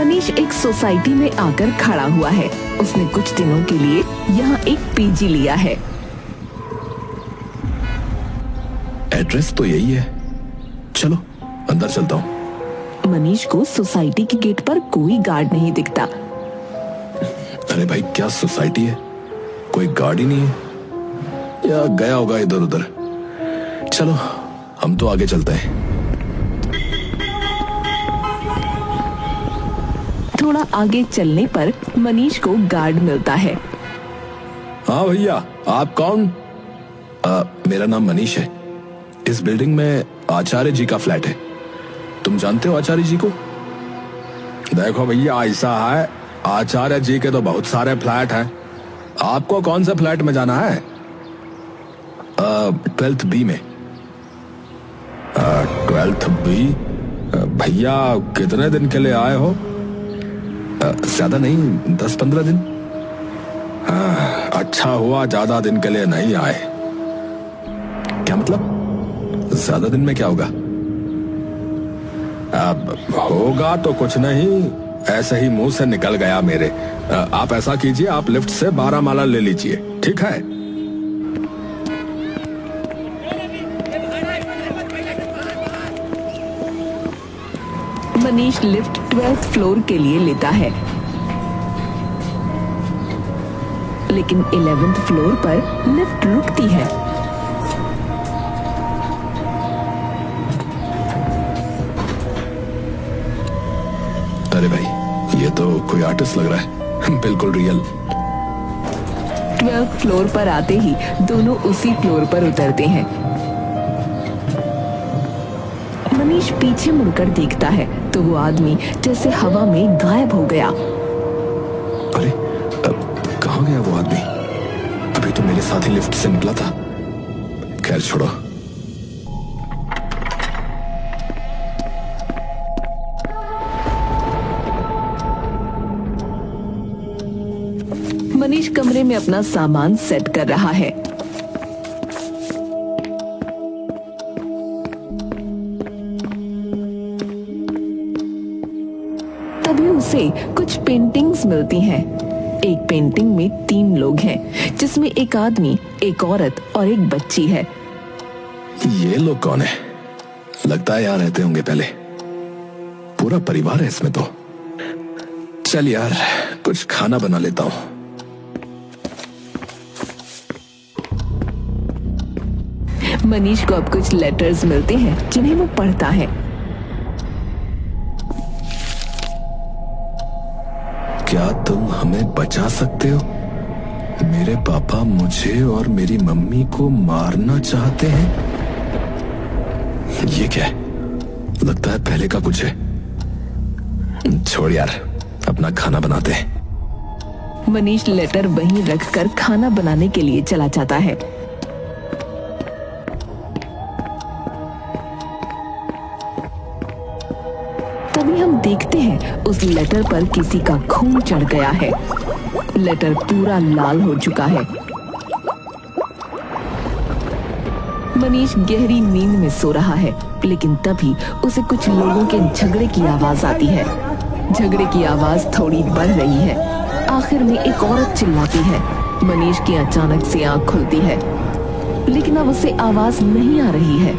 मनीष एक सोसाइटी में आकर खड़ा हुआ है। उसने कुछ दिनों के लिए यहाँ एक पीजी लिया है। एड्रेस तो यही है, चलो अंदर चलता हूँ। मनीष को सोसाइटी के गेट पर कोई गार्ड नहीं दिखता। अरे भाई, क्या सोसाइटी है, कोई गार्ड ही नहीं है, या गया होगा इधर उधर। चलो हम तो आगे चलते हैं। थोड़ा आगे चलने पर मनीष को गार्ड मिलता है। हाँ भैया, आप कौन? मेरा नाम मनीष है। इस बिल्डिंग में आचार्य जी का फ्लैट है। तुम जानते हो आचार्य जी को? देखो भैया, ऐसा है, आचार्य जी के तो बहुत सारे फ्लैट हैं। आपको कौन से फ्लैट में जाना है? 12th B में। 12th B? भैया कितने दिन के लिए आए हो? ज्यादा नहीं, 10-15 दिन। अच्छा हुआ ज्यादा दिन के लिए नहीं आए। क्या मतलब? ज्यादा दिन में क्या होगा? अब होगा तो कुछ नहीं, ऐसे ही मुंह से निकल गया मेरे। आप ऐसा कीजिए, आप लिफ्ट से 12 माला ले लीजिए, ठीक है? मनीष लिफ्ट 12th फ्लोर के लिए लेता है, लेकिन 11th फ्लोर पर लिफ्ट रुकती है। अरे भाई, ये तो कोई आर्टिस्ट लग रहा है। बिल्कुल रियल। 12th फ्लोर पर आते ही दोनों उसी फ्लोर पर उतरते हैं। मनीष पीछे मुड़कर देखता है तो वो आदमी जैसे हवा में गायब हो गया। अरे, कहाँ गया वो आदमी? अभी तो मेरे साथ ही लिफ्ट से निकला था। खैर छोड़ो। मनीष कमरे में अपना सामान सेट कर रहा है। तभी उसे कुछ पेंटिंग्स मिलती हैं। एक पेंटिंग में 3 लोग हैं, जिसमें एक आदमी, एक औरत और एक बच्ची है। ये लोग कौन है? लगता है यहाँ रहते होंगे पहले। पूरा परिवार है इसमें तो। चल यार, कुछ खाना बना लेता हूँ। मनीष को अब कुछ लेटर्स मिलते हैं जिन्हें वो पढ़ता है। क्या तुम हमें बचा सकते हो? मेरे पापा मुझे और मेरी मम्मी को मारना चाहते हैं। ये क्या है? लगता है पहले का कुछ है। छोड़ यार, अपना खाना बनाते हैं। मनीष लेटर वहीं रखकर खाना बनाने के लिए चला जाता है। तभी हम देखते हैं उस लेटर पर किसी का खून चढ़ गया है। लेटर पूरा लाल हो चुका है। मनीष गहरी नींद में सो रहा है, लेकिन तभी उसे कुछ लोगों के झगड़े की आवाज आती है। झगड़े की आवाज थोड़ी बढ़ रही है। आखिर में एक औरत चिल्लाती है। मनीष की अचानक से आंख खुलती है, लेकिन अब उसे आवाज नहीं आ रही है।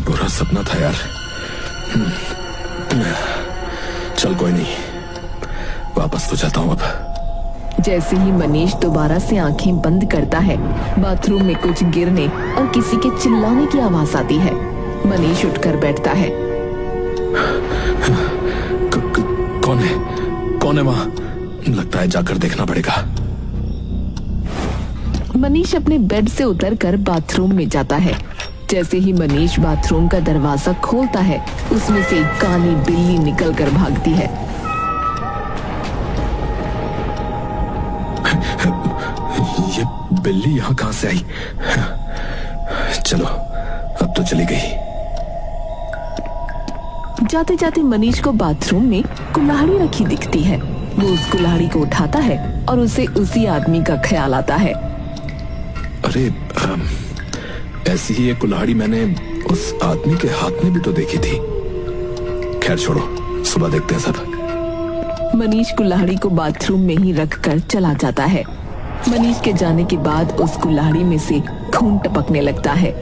बुरा सपना था यार। चल कोई नहीं, वापस तो जाता हूं अब। जैसे ही मनीष दोबारा से आंखें बंद करता है, बाथरूम में कुछ गिरने और किसी के चिल्लाने की आवाज आती है। मनीष उठकर बैठता है। कौन है? कौन है वहां? लगता है जाकर देखना पड़ेगा। मनीष अपने बेड से उतरकर बाथरूम में जाता है। जैसे ही मनीष बाथरूम का दरवाजा खोलता है, उसमें से एक काली बिल्ली निकलकर भागती है। ये बिल्ली यहाँ कहां से आई? चलो, अब तो चली गई। जाते जाते मनीष को बाथरूम में कुल्हाड़ी रखी दिखती है। वो उस कुल्हाड़ी को उठाता है और उसे उसी आदमी का ख्याल आता है। अरे, ऐसी ही एक कुल्हाड़ी मैंने उस आदमी के हाथ में भी तो देखी थी। खैर छोड़ो, सुबह देखते हैं सब। मनीष कुल्हाड़ी को बाथरूम में ही रखकर चला जाता है। मनीष के जाने के बाद उस कुल्हाड़ी में से खून टपकने लगता है।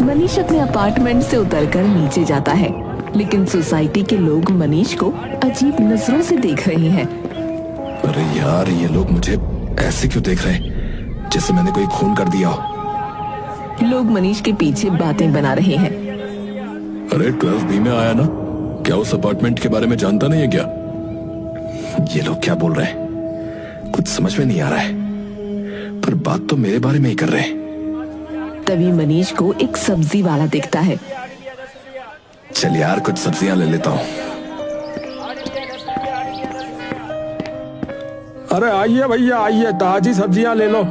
मनीष अपने अपार्टमेंट से उतरकर नीचे जाता है, लेकिन सोसाइटी के लोग मनीष को अजीब नजरों से देख रहे हैं। अरे यार, ये लोग मुझे ऐसे क्यों देख रहे हैं, जैसे मैंने कोई खून कर दिया हो। लोग मनीष के पीछे बातें बना रहे हैं। अरे 12B में आया ना, क्या उस अपार्टमेंट के बारे में जानता नहीं है क्या? ये लोग क्या बोल रहे हैं, कुछ समझ में नहीं आ रहा है, पर बात तो मेरे बारे में ही कर रहे हैं। तभी मनीष को एक सब्जी वाला दिखता है। चल यार, कुछ सब्जियां ले लेता हूँ। अरे आइए भैया आइए, ताजी सब्जियां ले लो।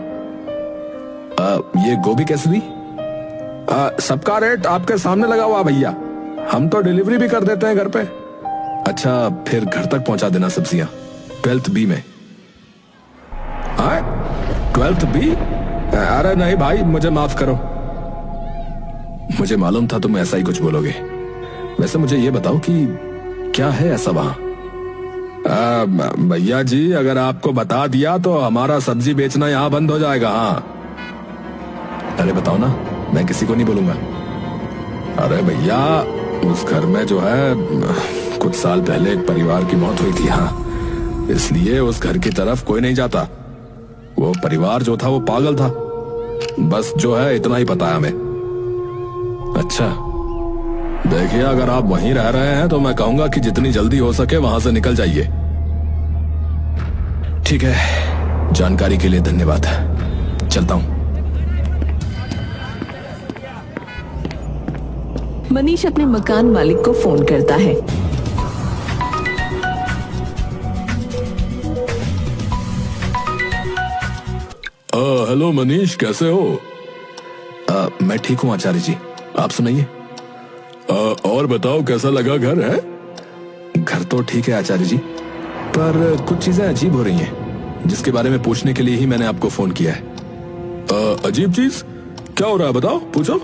ये गोभी कैसे दी? सबका रेट आपके सामने लगा हुआ भैया, हम तो डिलीवरी भी कर देते हैं घर पे। अच्छा, फिर घर तक पहुंचा देना सब्जियां 12th B में। 12th B? अरे नहीं भाई, मुझे माफ करो। मुझे मालूम था तुम ऐसा ही कुछ बोलोगे। वैसे मुझे ये बताओ कि क्या है ऐसा वहां? भैया जी, अगर आपको बता दिया तो हमारा सब्जी बेचना यहाँ बंद हो जाएगा। हाँ। अरे बताओ ना, मैं किसी को नहीं बोलूंगा। अरे भैया, उस घर में जो है कुछ साल पहले एक परिवार की मौत हुई थी। हाँ, इसलिए उस घर की तरफ कोई नहीं जाता। वो परिवार जो था वो पागल था। बस जो है इतना ही पता है हमें। अच्छा, देखिए, अगर आप वहीं रह रहे हैं तो मैं कहूंगा कि जितनी जल्दी हो सके वहां से निकल जाइए। ठीक है, जानकारी के लिए धन्यवाद। चलता हूं। मनीष अपने मकान मालिक को फोन करता है। हेलो मनीष, कैसे हो? मैं ठीक हूं आचार्य जी, आप सुनाइए। और बताओ, कैसा लगा घर? है घर तो ठीक है आचार्य जी, पर कुछ चीजें अजीब हो रही हैं, जिसके बारे में पूछने के लिए ही मैंने आपको फोन किया है। अजीब चीज क्या हो रहा है, बताओ, पूछो।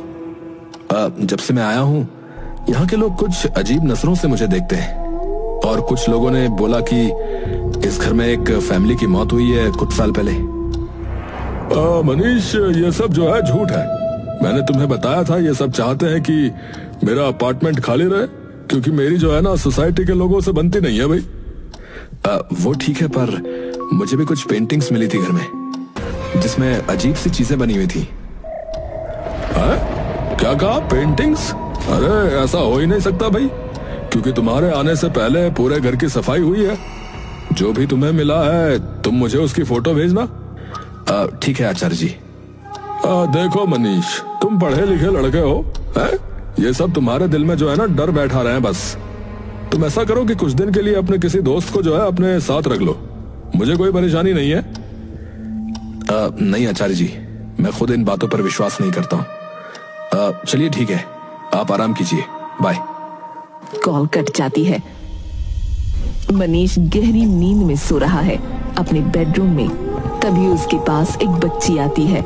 जब से मैं आया हूँ, यहाँ के लोग कुछ अजीब नजरों से मुझे देखते हैं, और कुछ लोगों ने बोला कि इस घर में एक फैमिली की मौत हुई है कुछ साल पहले। मनीष, ये सब जो है झूठ है। मैंने तुम्हें बताया था ये सब चाहते हैं कि मेरा अपार्टमेंट खाली रहे, क्योंकि मेरी जो है ना सोसाइटी के लोगों से बनती नहीं है भाई। वो ठीक है, पर मुझे भी कुछ पेंटिंग्स मिली थी घर में, जिसमें अजीब सी चीजें बनी हुई थी। क्या कहा, पेंटिंग्स? अरे ऐसा हो ही नहीं सकता भाई, क्योंकि तुम्हारे आने से पहले पूरे घर की सफाई हुई है। जो भी तुम्हें मिला है, तुम मुझे उसकी फोटो भेजना। ठीक है आचार्य जी। देखो मनीष, तुम पढ़े लिखे लड़के हो, है? ये सब तुम्हारे दिल में जो है ना डर बैठा रहे हैं बस। तुम ऐसा करो कि कुछ दिन के लिए अपने किसी दोस्त को जो है अपने साथ रख लो, मुझे कोई परेशानी नहीं है। नहीं आचार्य जी, मैं खुद इन बातों पर विश्वास नहीं करता हूँ। चलिए ठीक है, आप आराम कीजिए, बाय। कॉल कट जाती है। मनीष गहरी नींद में सो रहा है अपने बेडरूम में। तभी उसके पास एक बच्ची आती है।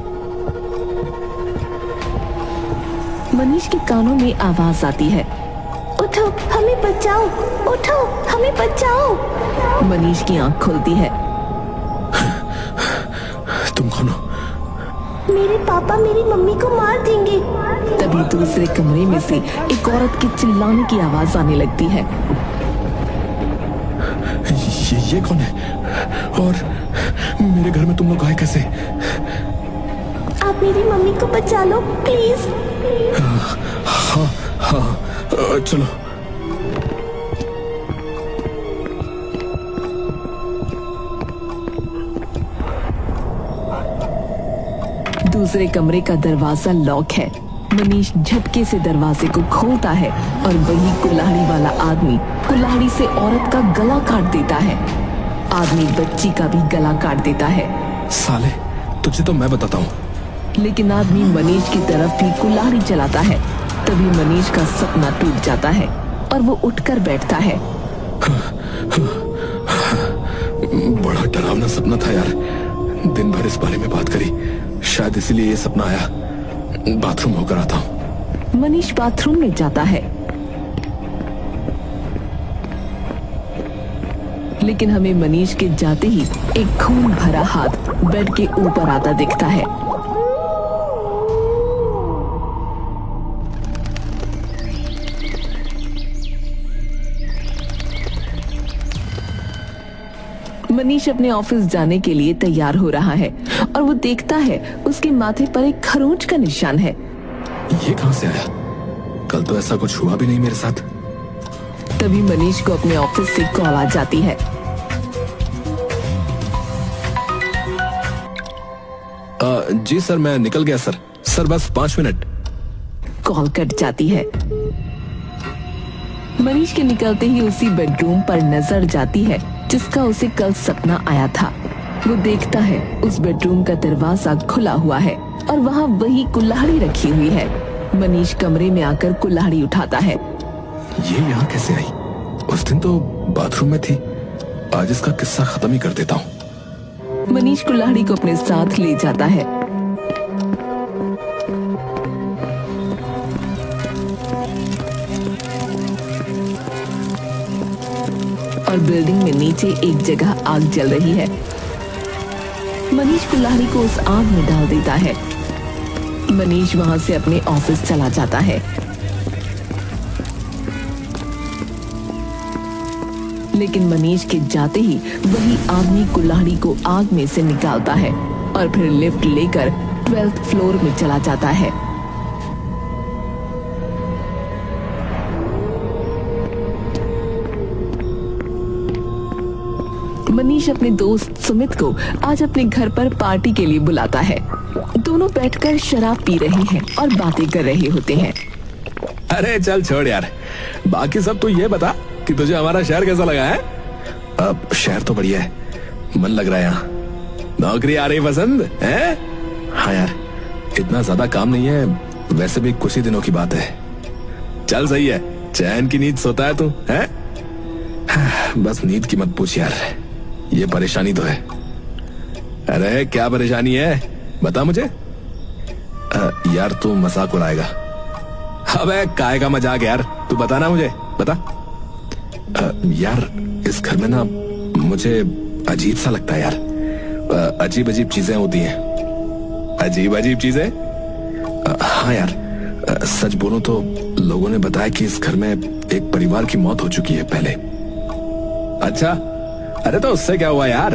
मनीष के कानों में आवाज आती है, उठो, हमें बचाओ, उठो, हमें बचाओ। मनीष की आंख खुलती है। तुम कौन हो? मेरे पापा मेरी मम्मी को मार देंगे। तभी दूसरे कमरे में से एक औरत के चिल्लाने की आवाज आने लगती है। ये कौन है, और मेरे घर में तुम लोग आए कैसे? आप मेरी मम्मी को बचा लो प्लीज। हाँ, चलो। दूसरे कमरे का दरवाजा लॉक है। मनीष झटके से दरवाजे को खोलता है और वही कुल्हाड़ी वाला आदमी कुल्हाड़ी से औरत का गला काट देता है। आदमी बच्ची का भी गला काट देता है। साले, तुझे तो मैं बताता हूँ। लेकिन आदमी मनीष की तरफ भी कुल्हाड़ी चलाता है। तभी मनीष का सपना टूट जाता है और वो उठकर बैठता है। बड़ा डरावना सपना था यार। दिन भर इस बारे में बात करी, शायद इसीलिए ये सपना आया। बाथरूम होकर आता हूँ। मनीष बाथरूम में जाता है, लेकिन हमें मनीष के जाते ही एक खून भरा हाथ बेड के ऊपर आता दिखता है। मनीष अपने ऑफिस जाने के लिए तैयार हो रहा है और वो देखता है उसके माथे पर एक खरोंच का निशान है। ये कहां से आया? कल तो ऐसा कुछ हुआ भी नहीं मेरे साथ। तभी मनीष को अपने ऑफिस से कॉल आ जाती है। जी सर, मैं निकल गया सर। सर बस 5 मिनट। कॉल कट जाती है। मनीष के निकलते ही उसी बेडरूम पर नजर जाती है जिसका उसे कल सपना आया था। वो देखता है उस बेडरूम का दरवाजा खुला हुआ है और वहाँ वही कुल्हाड़ी रखी हुई है। मनीष कमरे में आकर कुल्हाड़ी उठाता है। ये यहाँ कैसे आई? उस दिन तो बाथरूम में थी। आज इसका किस्सा खत्म ही कर देता हूँ। मनीष कुल्हाड़ी को अपने साथ ले जाता है। और बिल्डिंग में नीचे एक जगह आग जल रही है। मनीष कुल्हाड़ी को उस आग में डाल देता है। मनीष वहां से अपने ऑफिस चला जाता है, लेकिन मनीष के जाते ही वही आदमी कुल्हाड़ी को आग में से निकालता है और फिर लिफ्ट लेकर 12th फ्लोर में चला जाता है। मनीष अपने दोस्त सुमित को आज अपने घर पर पार्टी के लिए बुलाता है। दोनों बैठकर शराब पी रहे हैं और बातें कर रहे होते हैं। अरे चल छोड़ यार, बाकी सब तो ये बता कि तुझे हमारा शहर कैसा लगा है? अब शहर तो बढ़िया है, मन लग रहा है यहाँ। नौकरी आ रही पसंद है? हाँ यार, इतना ज्यादा काम नहीं है, वैसे भी कुछ ही दिनों की बात है। चल सही है, चैन की नींद सोता है तू है? बस नींद की मत पूछ यार, ये परेशानी तो है। अरे क्या परेशानी है बता मुझे। यार तू मजाक उड़ाएगा। अबे काय का मजाक यार, तू बता ना मुझे, बता। यार इस घर में ना मुझे अजीब सा लगता है यार। अजीब अजीब चीजें होती हैं। अजीब अजीब चीजें? हाँ यार, सच बोलूं तो लोगों ने बताया कि इस घर में एक परिवार की मौत हो चुकी है पहले। अच्छा, अरे तो उससे क्या हुआ यार,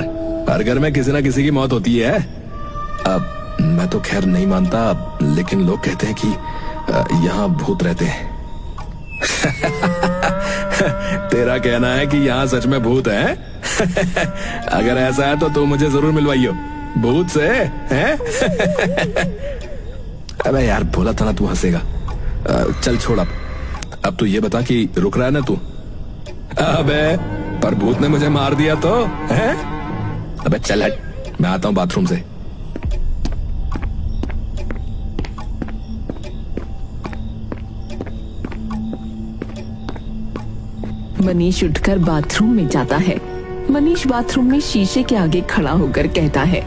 हर घर में किसी ना किसी की मौत होती है। अब मैं तो खैर नहीं मानता, लेकिन लोग कहते हैं कि यहाँ भूत रहते हैं। तेरा कहना है कि यहाँ सच में भूत है? अगर ऐसा है तो तू मुझे जरूर मिलवाइयो भूत से, हैं? अबे यार बोला था ना तू हंसेगा। चल छोड़, अब तू ये बता कि रुक रहा है ना तू? अबे पर भूत ने मुझे मार दिया तो है? अबे चल हट, मैं आता हूँ बाथरूम से। मनीष उठकर बाथरूम में जाता है। मनीष बाथरूम में शीशे के आगे खड़ा होकर कहता है,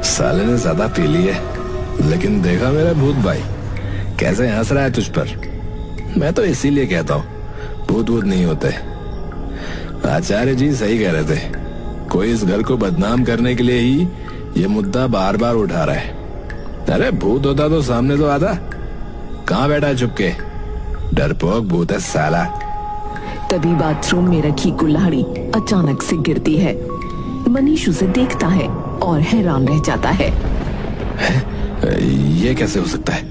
साले ने ज्यादा पी ली है, लेकिन देखा मेरा भूत भाई कैसे हंस रहा है तुझ पर। मैं तो इसीलिए कहता हूँ भूत वूत नहीं होते। आचार्य जी सही कह रहे थे, कोई इस घर को बदनाम करने के लिए ही ये मुद्दा बार बार उठा रहा है। अरे भूत होता तो सामने तो आता, कहाँ बैठा है चुपके? डरपोक भूत है साला। तभी बाथरूम में रखी कुल्हाड़ी अचानक से गिरती है। मनीष उसे देखता है और हैरान रह जाता है। ये कैसे हो सकता है?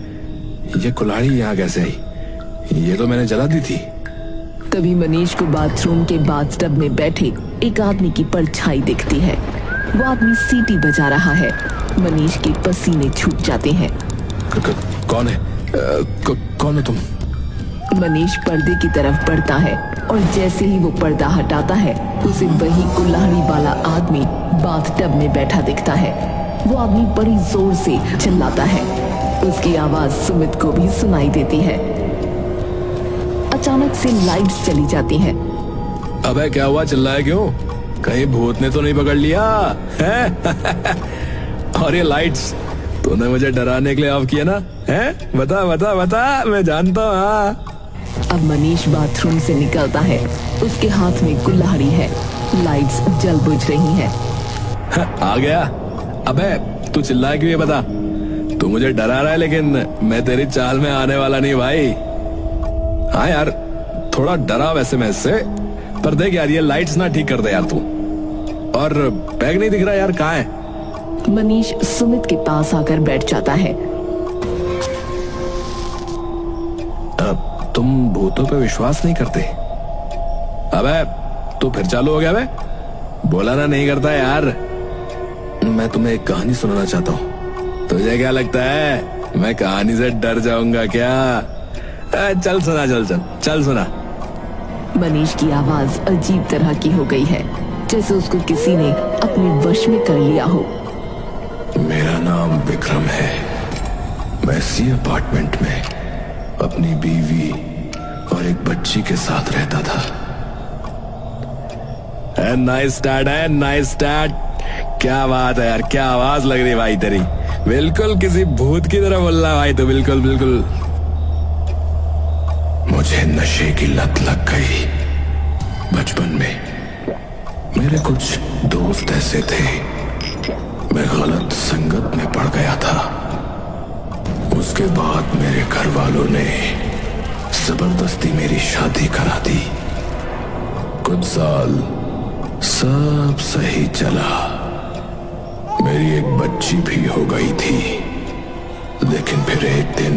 ये कुल्हाड़ी यहाँ कैसे आई? ये तो मैंने जला दी थी। तभी मनीष को बाथरूम के बाथटब में बैठे एक आदमी की परछाई दिखती है। वो आदमी सीटी बजा रहा है। मनीष के पसीने छूट जाते हैं। कौन है? कौन हो तुम? मनीष पर्दे की तरफ बढ़ता है और जैसे ही वो पर्दा हटाता है उसे वही कुल्हाड़ी वाला आदमी बाथटब में बैठा दिखता है। वो आदमी बड़ी जोर से चिल्लाता है। उसकी आवाज सुमित को भी सुनाई देती है। अचानक से लाइट्स चली जाती हैं। अबे क्या हुआ, चिल्लाया क्यों? कहीं भूत ने तो नहीं पकड़ लिया है? और ये लाइट्स तूने मुझे डराने के लिए ऑफ किया ना? है बता बता बता, मैं जानता हूँ। हाँ अब मनीष बाथरूम से निकलता है। उसके हाथ में कुल्हाड़ी है। लाइट्स जल बुझ रही हैं। आ गया। अबे तू चिल्लाया क्यों, ये बता। तू मुझे डरा रहा है लेकिन मैं तेरी चाल में आने वाला नहीं भाई। हाँ यार थोड़ा डरा वैसे मैं इससे, पर देख यार ये लाइट्स ना ठीक कर दे यार तू। और बैग नहीं दिख रहा यार, कहाँ है? मनीष सुमित के पास आकर बैठ जाता है। अब तुम भूतों पे विश्वास नहीं करते? अबे तू फिर चालू हो गया बे? बोला ना नहीं करता यार। मैं तुम्हें एक कहानी सुनाना चाहता हूँ। तुझे क्या लगता है मैं कहानी से डर जाऊंगा क्या? चल सुना, चल चल चल सुना। मनीष की आवाज अजीब तरह की हो गई है, जैसे उसको किसी ने अपने वश में कर लिया हो। मेरा नाम विक्रम है। मैं इसी अपार्टमेंट में अपनी बीवी और एक बच्ची के साथ रहता था। नाइस स्टार्ट है, नाइस स्टार्ट। क्या बात है यार, क्या आवाज लग रही है भाई तेरी। बिल्कुल किसी भूत की तरह बोल रहा भाई तो। बिल्कुल बिल्कुल। मुझे नशे की लत लग गई बचपन में। मेरे कुछ दोस्त ऐसे थे, मैं गलत संगत में पड़ गया था। उसके बाद मेरे घर वालों ने जबरदस्ती मेरी शादी करा दी। कुछ साल सब सही चला। मेरी एक बच्ची भी हो गई थी, लेकिन फिर एक दिन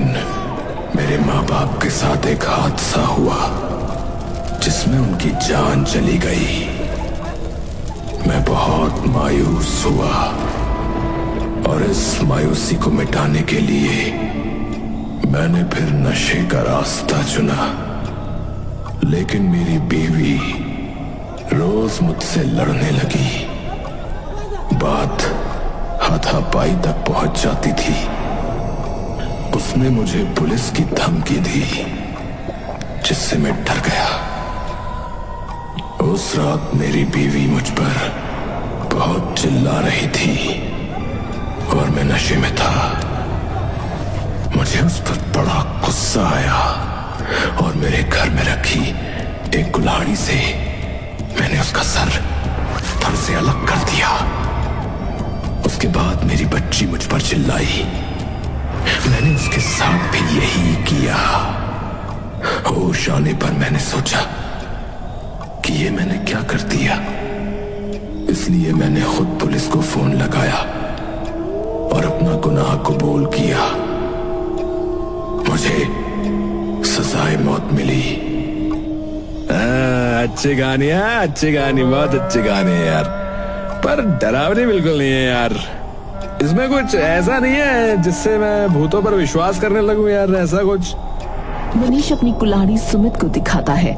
मेरे माँ बाप के साथ एक हादसा हुआ जिसमें उनकी जान चली गई। मैं बहुत मायूस हुआ और इस मायूसी को मिटाने के लिए मैंने फिर नशे का रास्ता चुना। लेकिन मेरी बीवी रोज मुझसे लड़ने लगी। बात हाथापाई तक पहुंच जाती थी। उसने मुझे पुलिस की धमकी दी, जिससे मैं डर गया। उस रात मेरी बीवी मुझ पर बहुत चिल्ला रही थी और मैं नशे में था। मुझे उस पर बड़ा गुस्सा आया और मेरे घर में रखी एक कुल्हाड़ी से मैंने उसका सर धड़ से अलग कर दिया। उसके बाद मेरी बच्ची मुझ पर चिल्लाई। मैंने उसके साथ भी यही किया। होश आने पर मैंने सोचा कि ये मैंने क्या कर दिया, इसलिए मैंने खुद पुलिस को फोन लगाया और अपना गुनाह कबूल किया। मुझे सजाए मौत मिली। अच्छी कहानी है, अच्छी कहानी, बहुत अच्छी कहानी है यार, पर डरावनी बिल्कुल नहीं है यार। इसमें कुछ ऐसा नहीं है जिससे मैं भूतों पर विश्वास करने लगूं यार, ऐसा कुछ। मनीष अपनी कुल्हाड़ी सुमित को दिखाता है।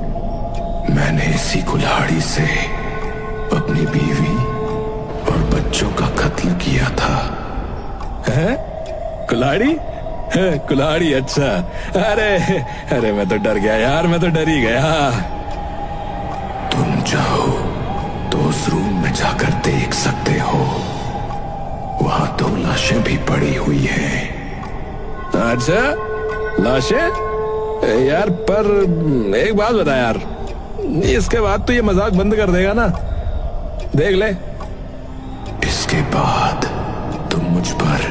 मैंने इसी कुल्हाड़ी से अपनी बीवी और बच्चों का कत्ल किया था। है? कुल्हाड़ी? है, कुल्हाड़ी, अच्छा। अरे अरे मैं तो डर गया यार, मैं तो डर ही गया। तुम चाहो तो उस रूम में जाकर देख सकते हो, वहां 2 लाशें भी पड़ी हुई हैं। अच्छा, लाशें? यार पर एक बात बता यार, इसके बाद तो ये मजाक बंद कर देगा ना? देख ले। इसके बाद तुम मुझ पर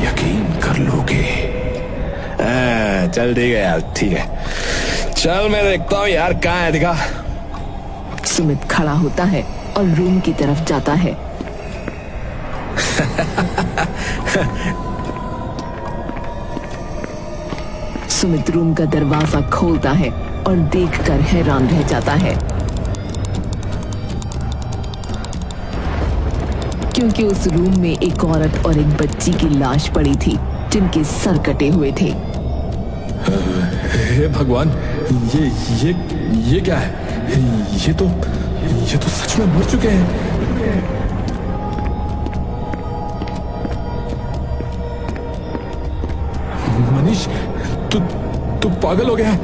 यकीन कर लोगे। चल ठीक है यार, ठीक है, चल मैं देखता हूँ यार कहाँ है, दिखा। सुमित खड़ा होता है और रूम की तरफ जाता है। सुमित रूम का दरवाजा खोलता है और देखकर हैरान रह जाता है, क्योंकि उस रूम में एक औरत और एक बच्ची की लाश पड़ी थी, जिनके सर कटे हुए थे। हे भगवान, ये क्या है? ये तो सच में मर चुके हैं। मनीष, तू पागल हो गया है?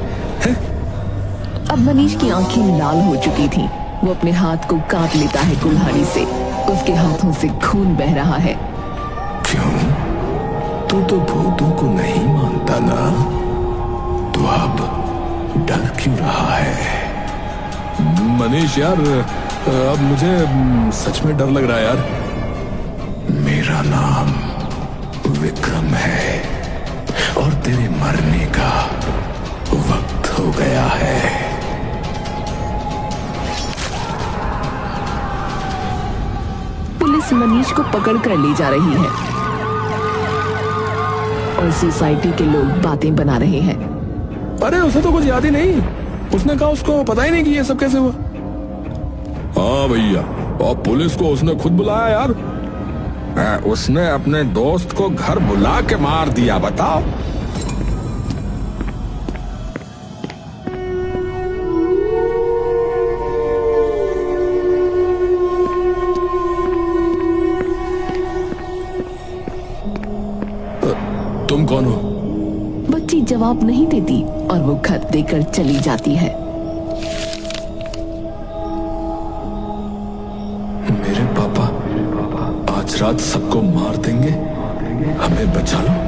अब मनीष की आंखें लाल हो चुकी थीं। वो अपने हाथ को काट लेता है कुल्हाड़ी से। उसके हाथों से खून बह रहा है। क्यों? तू तो भूतों को नहीं मानता ना, तो अब डर क्यों रहा है? मनीष यार, अब मुझे सच में डर लग रहा है यार। मेरा नाम विक्रम है और तेरे मरने का वक्त हो गया है। पुलिस मनीष को पकड़कर ले जा रही है और सोसाइटी के लोग बातें बना रहे हैं। अरे उसे तो कुछ याद ही नहीं। उसने कहा उसको पता ही नहीं कि ये सब कैसे हुआ। हाँ भैया, और पुलिस को उसने खुद बुलाया यार। उसने अपने दोस्त को घर बुला के मार दिया, बताओ। तुम कौन हो? बच्ची जवाब नहीं देती और वो खत देकर चली जाती है। मेरे पापा आज रात सबको मार देंगे, हमें बचा लो।